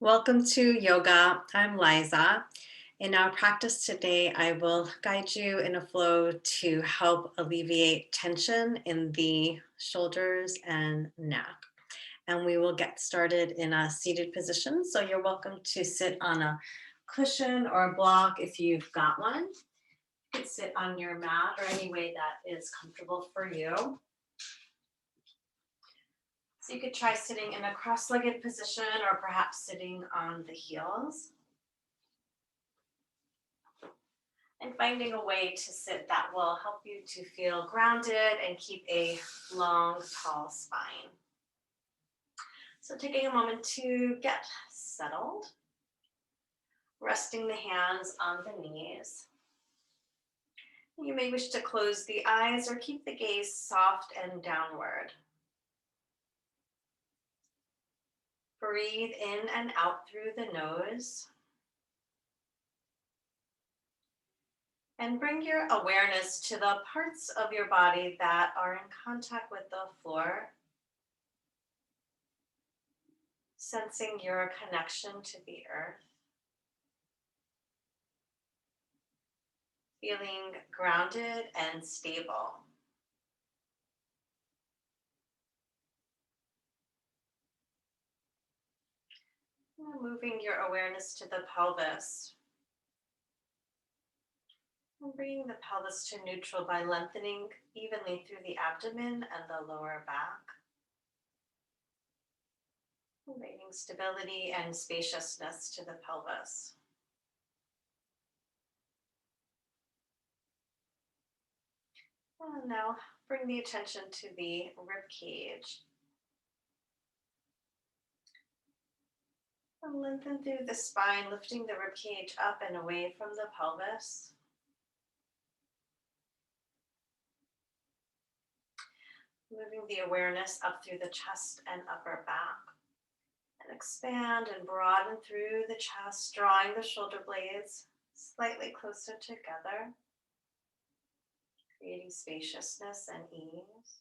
Welcome to yoga. I'm Liza. In our practice today, I will guide you in a flow to help alleviate tension in the shoulders and neck. And we will get started in a seated position. So you're welcome to sit on a cushion or a block if you've got one. You could sit on your mat or any way that is comfortable for you. So you could try sitting in a cross-legged position or perhaps sitting on the heels. And finding a way to sit that will help you to feel grounded and keep a long, tall spine. So taking a moment to get settled, resting the hands on the knees. You may wish to close the eyes or keep the gaze soft and downward. Breathe in and out through the nose. And bring your awareness to the parts of your body that are in contact with the floor, sensing your connection to the earth, feeling grounded and stable. Moving your awareness to the pelvis. And bringing the pelvis to neutral by lengthening evenly through the abdomen and the lower back. Bringing stability and spaciousness to the pelvis. And now bring the attention to the rib cage. And lengthen through the spine, lifting the rib cage up and away from the pelvis. Moving the awareness up through the chest and upper back. And expand and broaden through the chest, drawing the shoulder blades slightly closer together, creating spaciousness and ease.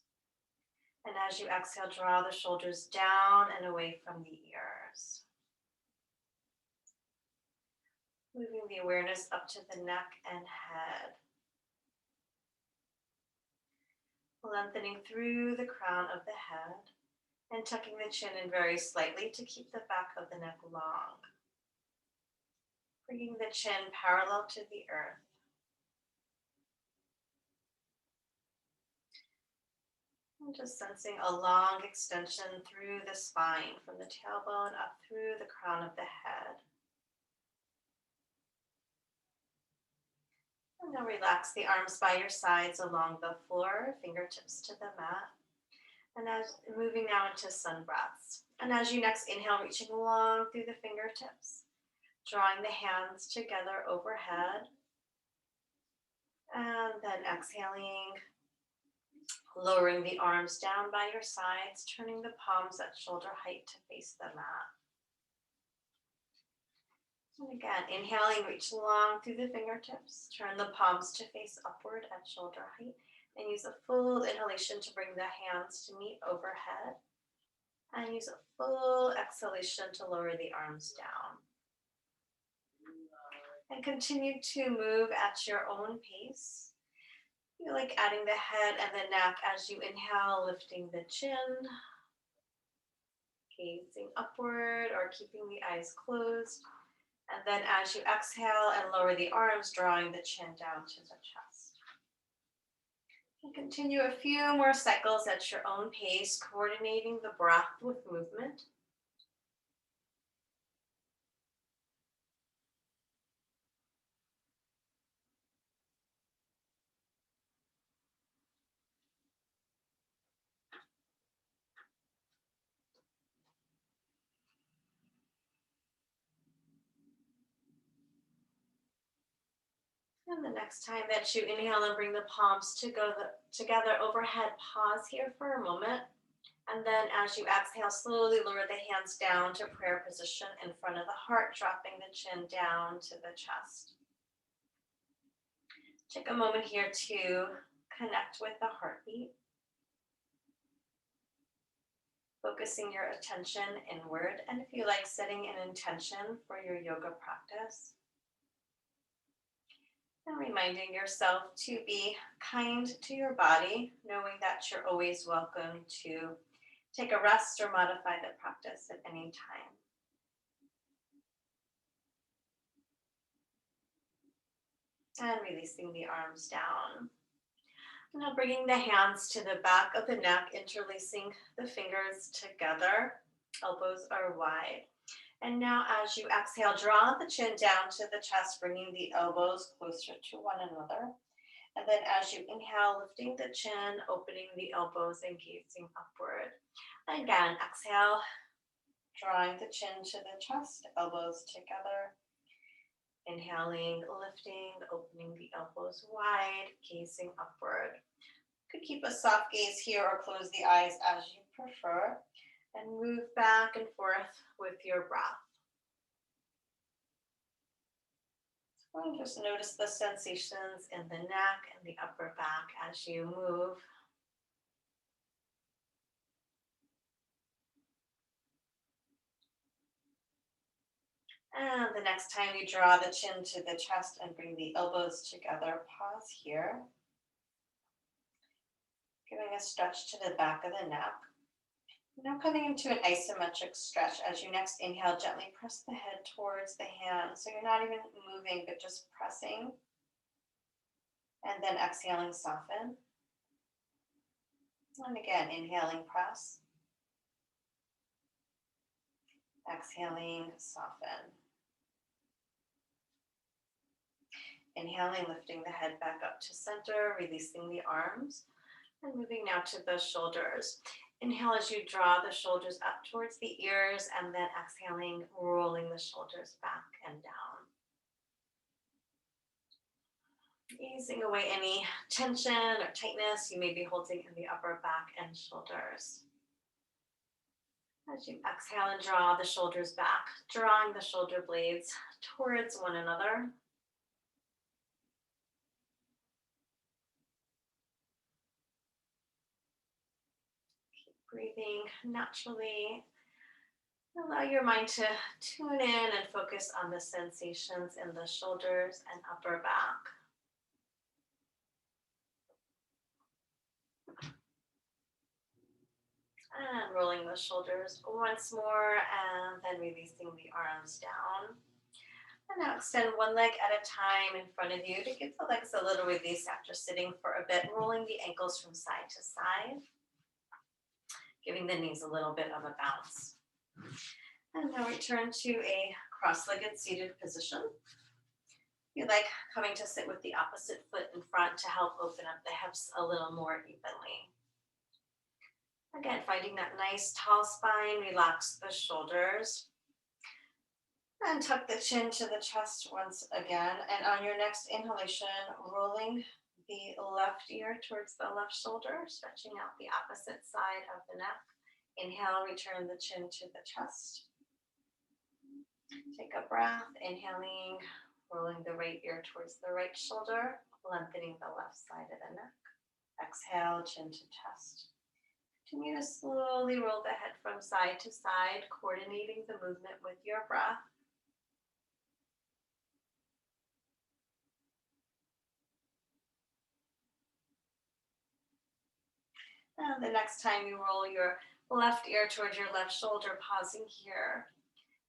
And as you exhale, draw the shoulders down and away from the ears. Moving the awareness up to the neck and head. Lengthening through the crown of the head and tucking the chin in very slightly to keep the back of the neck long. Bringing the chin parallel to the earth. And just sensing a long extension through the spine, from the tailbone up through the crown of the head. And now relax the arms by your sides along the floor, fingertips to the mat. And as moving now into sun breaths. And as you next inhale, reaching long through the fingertips, drawing the hands together overhead. And then exhaling, lowering the arms down by your sides, turning the palms at shoulder height to face the mat. And again, inhaling, reach long through the fingertips, turn the palms to face upward at shoulder height, and use a full inhalation to bring the hands to meet overhead, and use a full exhalation to lower the arms down. And continue to move at your own pace. Feel like adding the head and the neck as you inhale, lifting the chin, gazing upward or keeping the eyes closed. And then as you exhale and lower the arms, drawing the chin down to the chest. And continue a few more cycles at your own pace, coordinating the breath with movement. And the next time that you inhale and bring the palms together overhead, pause here for a moment. And then as you exhale, slowly lower the hands down to prayer position in front of the heart, dropping the chin down to the chest. Take a moment here to connect with the heartbeat. focusing your attention inward. And if you like, setting an intention for your yoga practice. And reminding yourself to be kind to your body, knowing that you're always welcome to take a rest or modify the practice at any time. And releasing the arms down. Now bringing the hands to the back of the neck, interlacing the fingers together. Elbows are wide. And now as you exhale, draw the chin down to the chest, bringing the elbows closer to one another. And then as you inhale, lifting the chin, opening the elbows and gazing upward. Again, exhale, drawing the chin to the chest, elbows together. Inhaling, lifting, opening the elbows wide, gazing upward. You could keep a soft gaze here or close the eyes as you prefer, and move back and forth with your breath. And just notice the sensations in the neck and the upper back as you move. And the next time you draw the chin to the chest and bring the elbows together, pause here. Giving a stretch to the back of the neck. Now coming into an isometric stretch. As you next inhale, gently press the head towards the hands. So you're not even moving, but just pressing. And then exhaling, soften. And again, inhaling, press. Exhaling, soften. Inhaling, lifting the head back up to center, releasing the arms. And moving now to the shoulders. Inhale as you draw the shoulders up towards the ears, and then exhaling, rolling the shoulders back and down. Easing away any tension or tightness you may be holding in the upper back and shoulders. As you exhale and draw the shoulders back, drawing the shoulder blades towards one another. Keep breathing naturally. Allow your mind to tune in and focus on the sensations in the shoulders and upper back. And rolling the shoulders once more, and then releasing the arms down. And now extend one leg at a time in front of you to give the legs a little release after sitting for a bit, rolling the ankles from side to side, giving the knees a little bit of a bounce. And now return to a cross-legged seated position. If you like, coming to sit with the opposite foot in front to help open up the hips a little more evenly. Again, finding that nice tall spine, relax the shoulders. And tuck the chin to the chest once again. And on your next inhalation, rolling the left ear towards the left shoulder, stretching out the opposite side of the neck. Inhale, return the chin to the chest. Take a breath, inhaling, rolling the right ear towards the right shoulder, lengthening the left side of the neck. Exhale, chin to chest. Continue to slowly roll the head from side to side, coordinating the movement with your breath. And the next time you roll your left ear towards your left shoulder, pausing here,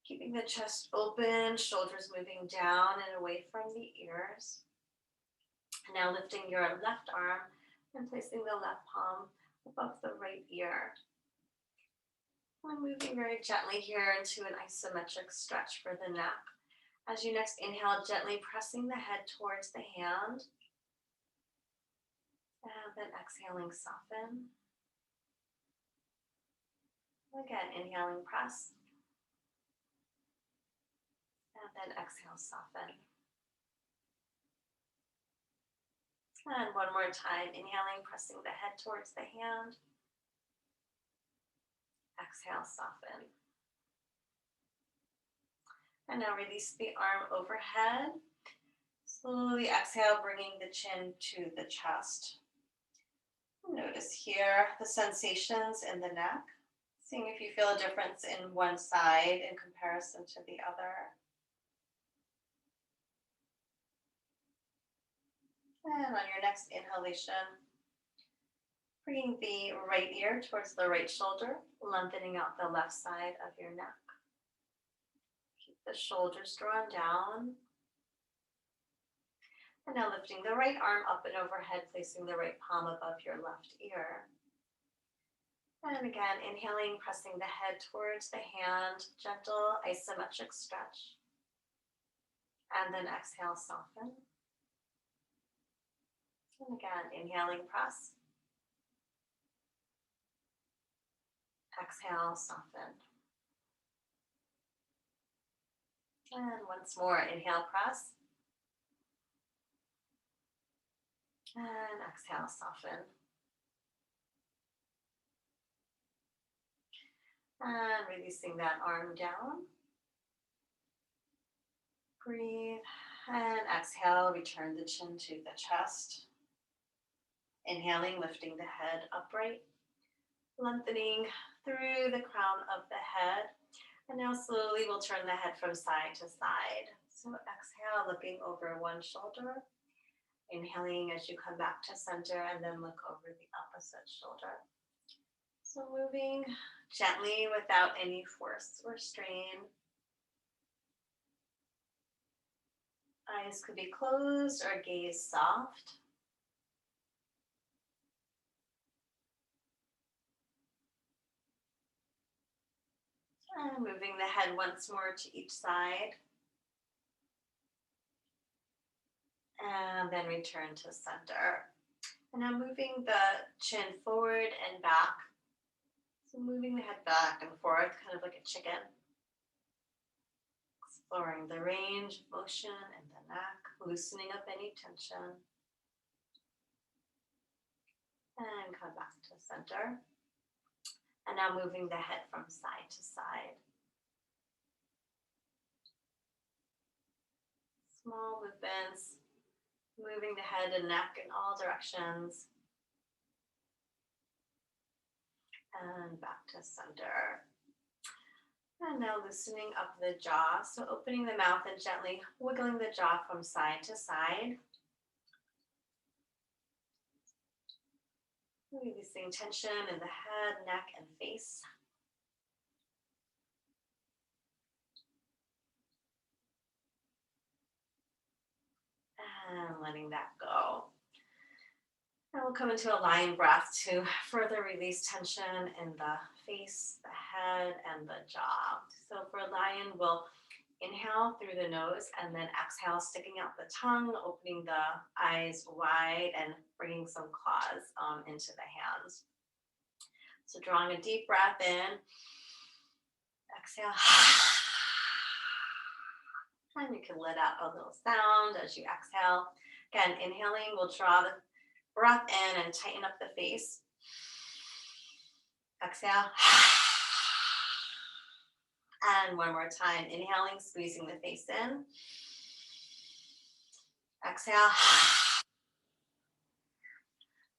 keeping the chest open, shoulders moving down and away from the ears. Now lifting your left arm and placing the left palm above the right ear. And moving very gently here into an isometric stretch for the neck. As you next inhale, gently pressing the head towards the hand. And then exhaling, soften. Again, inhaling, press. And then exhale, soften. And one more time, inhaling, pressing the head towards the hand. Exhale, soften. And now release the arm overhead. Slowly exhale, bringing the chin to the chest. Notice here the sensations in the neck. Seeing if you feel a difference in one side in comparison to the other. And on your next inhalation, bringing the right ear towards the right shoulder, lengthening out the left side of your neck. Keep the shoulders drawn down. And now lifting the right arm up and overhead, placing the right palm above your left ear. And again, inhaling, pressing the head towards the hand, gentle isometric stretch. And then exhale, soften. And again, inhaling, press. Exhale, soften. And once more, inhale, press. And exhale, soften. And releasing that arm down. Breathe. And exhale, return the chin to the chest. Inhaling, lifting the head upright. Lengthening through the crown of the head. And now slowly we'll turn the head from side to side. So exhale, looking over one shoulder. Inhaling as you come back to center and then look over the opposite shoulder. So moving gently without any force or strain. Eyes could be closed or gaze soft. And moving the head once more to each side. And then return to center. And now moving the chin forward and back. So moving the head back and forth, kind of like a chicken. Exploring the range of motion in the neck, loosening up any tension. And come back to center. And now moving the head from side to side. Small movements, moving the head and neck in all directions. And back to center. And now loosening up the jaw. So opening the mouth and gently wiggling the jaw from side to side. Releasing tension in the head, neck, and face. And letting that go. And we'll come into a lion breath to further release tension in the face, the head, and the jaw. So for lion, we'll inhale through the nose and then exhale, sticking out the tongue, opening the eyes wide and bringing some claws into the hands. So drawing a deep breath in, exhale. And you can let out a little sound as you exhale. Again, inhaling, we'll draw the breath in and tighten up the face. Exhale. And one more time, inhaling, squeezing the face in. Exhale.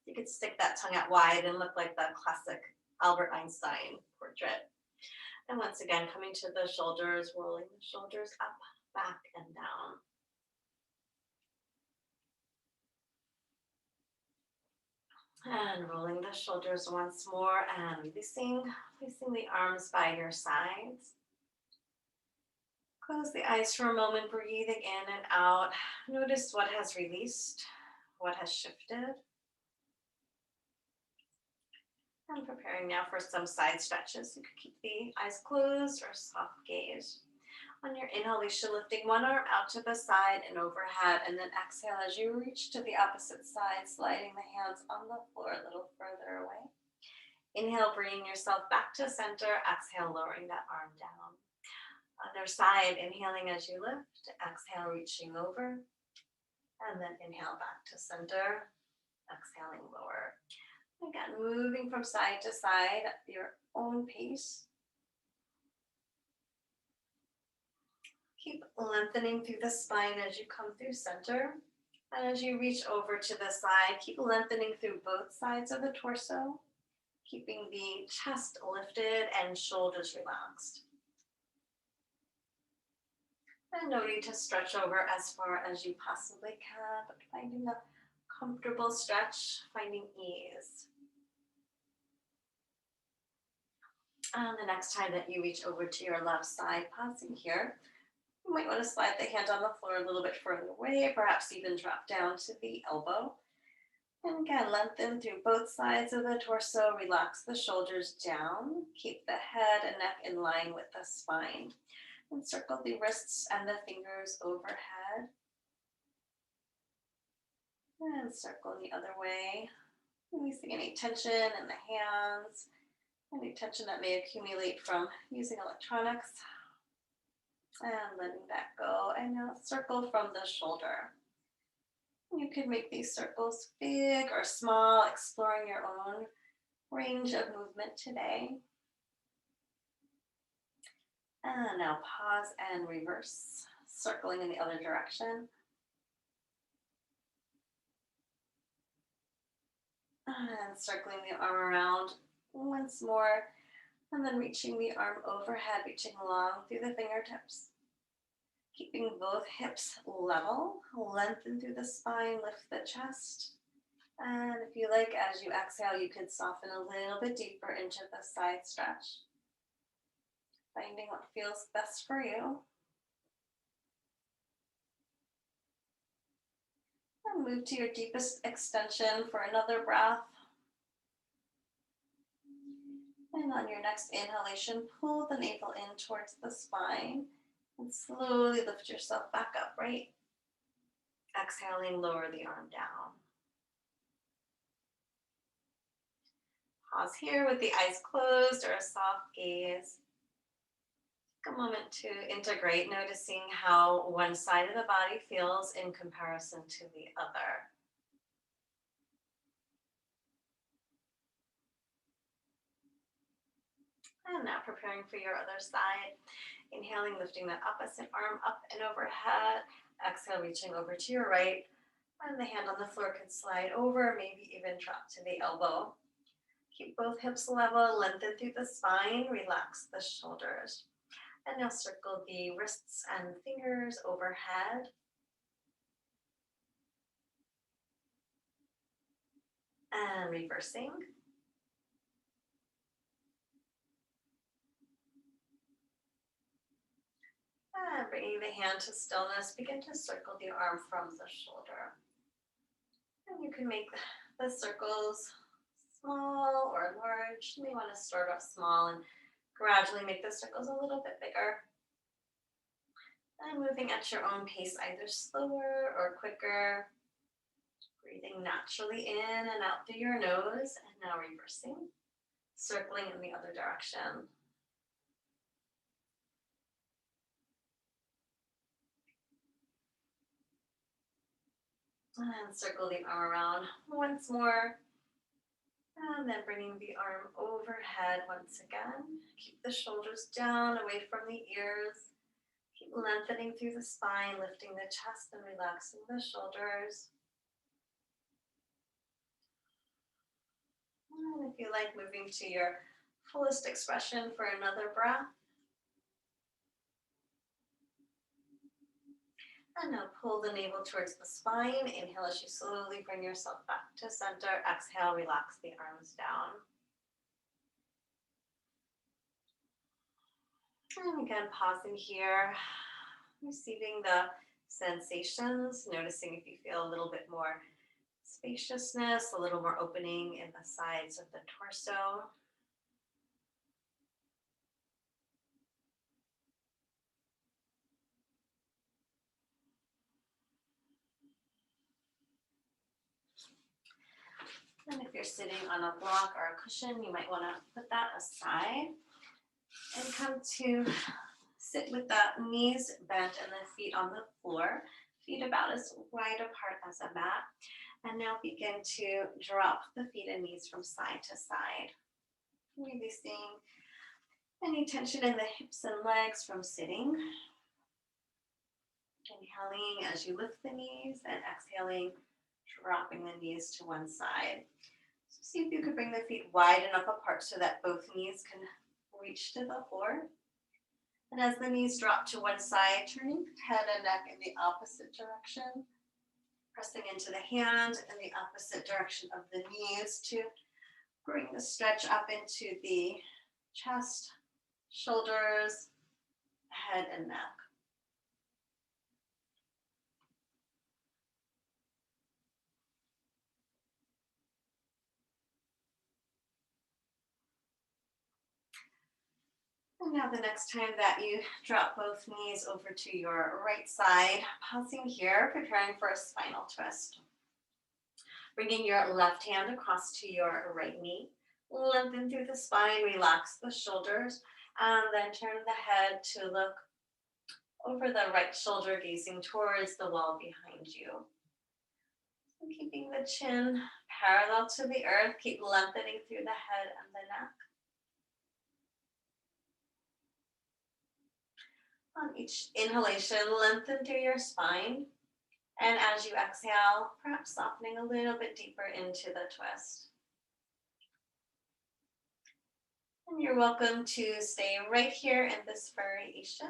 You could stick that tongue out wide and look like the classic Albert Einstein portrait. And once again, coming to the shoulders, rolling the shoulders up, back, and down. And rolling the shoulders once more and releasing, placing the arms by your sides. Close the eyes for a moment, breathing in and out. Notice what has released, what has shifted. And preparing now for some side stretches. You could keep the eyes closed or soft gaze. On your inhalation, lifting one arm out to the side and overhead, and then exhale as you reach to the opposite side, sliding the hands on the floor a little further away. Inhale, bringing yourself back to center. Exhale, lowering that arm down. Other side, inhaling as you lift. Exhale, reaching over. And then inhale back to center. Exhaling, lower. Again, moving from side to side at your own pace. Keep lengthening through the spine as you come through center. And as you reach over to the side, keep lengthening through both sides of the torso. keeping the chest lifted and shoulders relaxed. And no need to stretch over as far as you possibly can, but finding a comfortable stretch, finding ease. And the next time that you reach over to your left side, pausing here, you might want to slide the hand on the floor a little bit further away, perhaps even drop down to the elbow. And again, lengthen through both sides of the torso, relax the shoulders down, keep the head and neck in line with the spine. And circle the wrists and the fingers overhead. And circle the other way, releasing any tension in the hands, any tension that may accumulate from using electronics. And letting that go. And now circle from the shoulder. You can make these circles big or small, exploring your own range of movement today. And now pause and reverse, circling in the other direction. And circling the arm around once more, and then reaching the arm overhead, reaching long through the fingertips. Keeping both hips level, lengthen through the spine, lift the chest. And if you like, as you exhale, you could soften a little bit deeper into the side stretch. Finding what feels best for you. And move to your deepest extension for another breath. And on your next inhalation, pull the navel in towards the spine and slowly lift yourself back up, right? Exhaling, lower the arm down. Pause here with the eyes closed or a soft gaze. Take a moment to integrate, noticing how one side of the body feels in comparison to the other. And now preparing for your other side. Inhaling, lifting that opposite arm up and overhead. Exhale, reaching over to your right. And the hand on the floor can slide over, maybe even drop to the elbow. Keep both hips level, lengthen through the spine, relax the shoulders. And now circle the wrists and fingers overhead. And reversing. And bringing the hand to stillness, begin to circle the arm from the shoulder. And you can make the circles small or large. You may want to start off small and gradually make the circles a little bit bigger. And moving at your own pace, either slower or quicker. Breathing naturally in and out through your nose. And now reversing, circling in the other direction. And circle the arm around once more. And then bringing the arm overhead once again. Keep the shoulders down, away from the ears. Keep lengthening through the spine, lifting the chest and relaxing the shoulders. And if you like, moving to your fullest expression for another breath. And now pull the navel towards the spine. Inhale as you slowly bring yourself back to center. Exhale, relax the arms down. And again, pausing here, receiving the sensations, noticing if you feel a little bit more spaciousness, a little more opening in the sides of the torso. And if you're sitting on a block or a cushion, you might want to put that aside and come to sit with the knees bent and the feet on the floor, feet about as wide apart as a mat. And now begin to drop the feet and knees from side to side, releasing any tension in the hips and legs from sitting. Inhaling as you lift the knees and exhaling, dropping the knees to one side. So see if you could bring the feet wide enough apart so that both knees can reach to the floor. And as the knees drop to one side, turning head and neck in the opposite direction, pressing into the hand in the opposite direction of the knees to bring the stretch up into the chest, shoulders, head, and neck. And now the next time that you drop both knees over to your right side, pausing here, preparing for a spinal twist. Bringing your left hand across to your right knee, lengthen through the spine, relax the shoulders, and then turn the head to look over the right shoulder, gazing towards the wall behind you. So keeping the chin parallel to the earth, keep lengthening through the head and the neck. On each inhalation, lengthen through your spine. And as you exhale, perhaps softening a little bit deeper into the twist. And you're welcome to stay right here in this variation.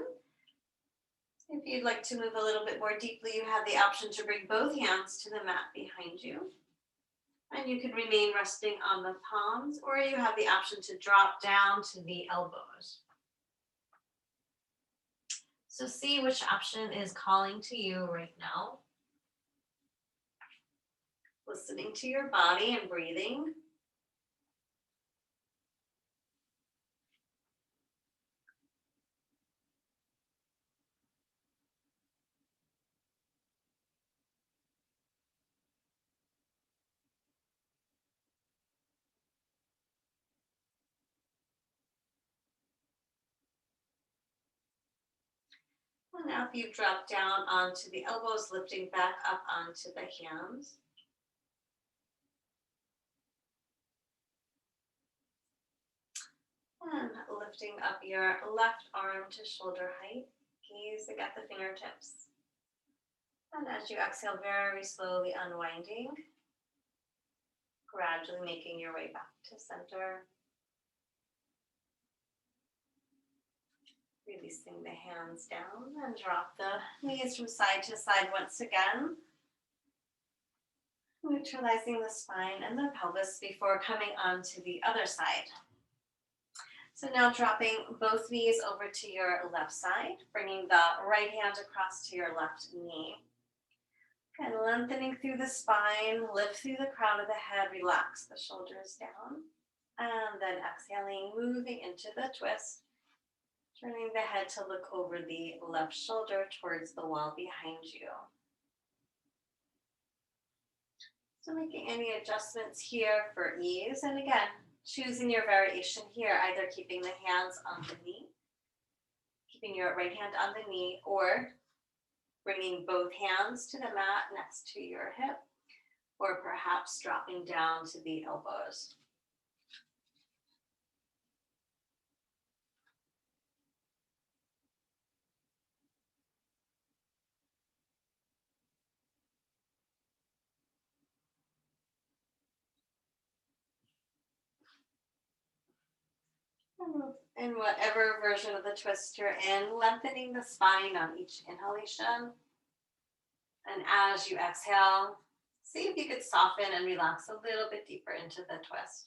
If you'd like to move a little bit more deeply, you have the option to bring both hands to the mat behind you. And you can remain resting on the palms, or you have the option to drop down to the elbows. So see which option is calling to you right now. Listening to your body and breathing. And now if you drop down onto the elbows, lifting back up onto the hands. And lifting up your left arm to shoulder height, gazing at the fingertips. And as you exhale, very slowly unwinding, gradually making your way back to center. Releasing the hands down and drop the knees from side to side once again. Neutralizing the spine and the pelvis before coming onto the other side. So now dropping both knees over to your left side, bringing the right hand across to your left knee. And lengthening through the spine, lift through the crown of the head, relax the shoulders down. And then exhaling, moving into the twist, turning the head to look over the left shoulder towards the wall behind you. So making any adjustments here for ease. And again, choosing your variation here, either keeping the hands on the knee, keeping your right hand on the knee, or bringing both hands to the mat next to your hip, or perhaps dropping down to the elbows. In whatever version of the twist you're in, lengthening the spine on each inhalation. And as you exhale, see if you could soften and relax a little bit deeper into the twist.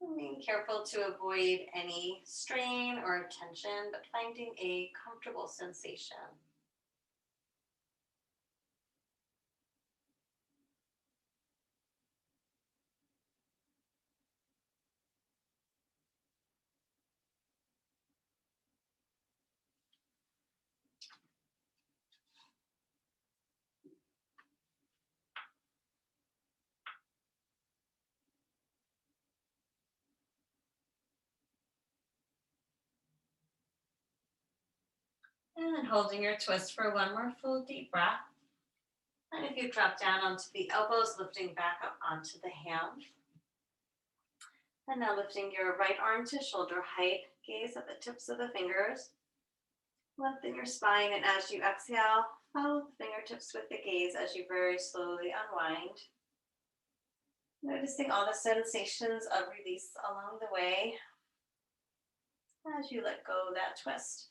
And being careful to avoid any strain or tension, but finding a comfortable sensation. And holding your twist for one more full deep breath. And if you drop down onto the elbows, lifting back up onto the hand. And now lifting your right arm to shoulder height, gaze at the tips of the fingers. Lengthen your spine, and as you exhale, follow the fingertips with the gaze as you very slowly unwind. Noticing all the sensations of release along the way. As you let go of that twist,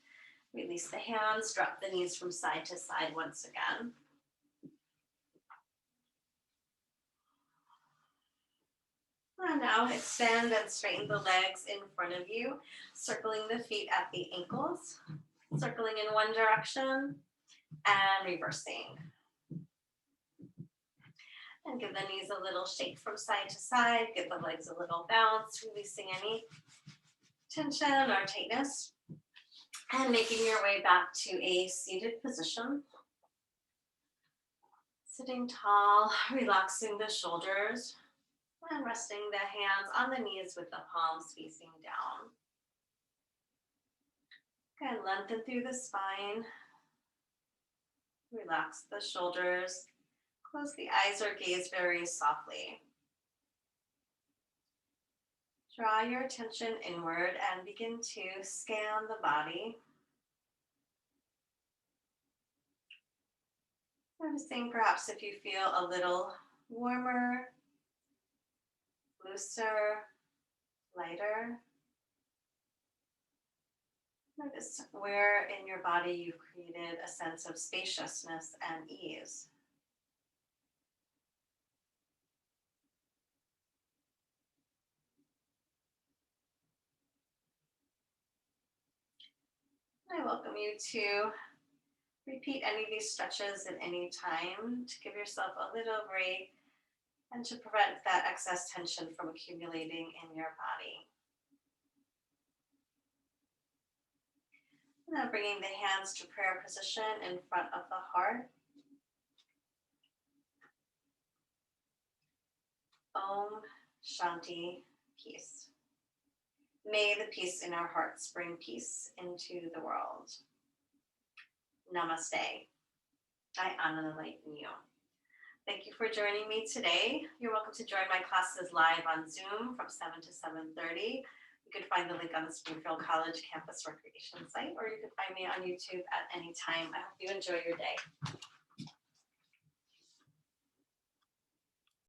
release the hands, drop the knees from side to side once again. And now extend and straighten the legs in front of you, circling the feet at the ankles, circling in one direction and reversing. And give the knees a little shake from side to side, give the legs a little bounce, releasing any tension or tightness. And making your way back to a seated position. Sitting tall, relaxing the shoulders, and resting the hands on the knees with the palms facing down. Good, lengthen through the spine. Relax the shoulders. Close the eyes or gaze very softly. Draw your attention inward and begin to scan the body. Noticing perhaps if you feel a little warmer, looser, lighter. Notice where in your body you've created a sense of spaciousness and ease. I welcome you to repeat any of these stretches at any time to give yourself a little break and to prevent that excess tension from accumulating in your body. Now bringing the hands to prayer position in front of the heart. Om Shanti, peace. May the peace in our hearts bring peace into the world. Namaste. I honor and enlighten you. Thank you for joining me today. You're welcome to join my classes live on Zoom from 7 to 7:30. You can find the link on the Springfield College campus recreation site, or you can find me on YouTube at any time. I hope you enjoy your day.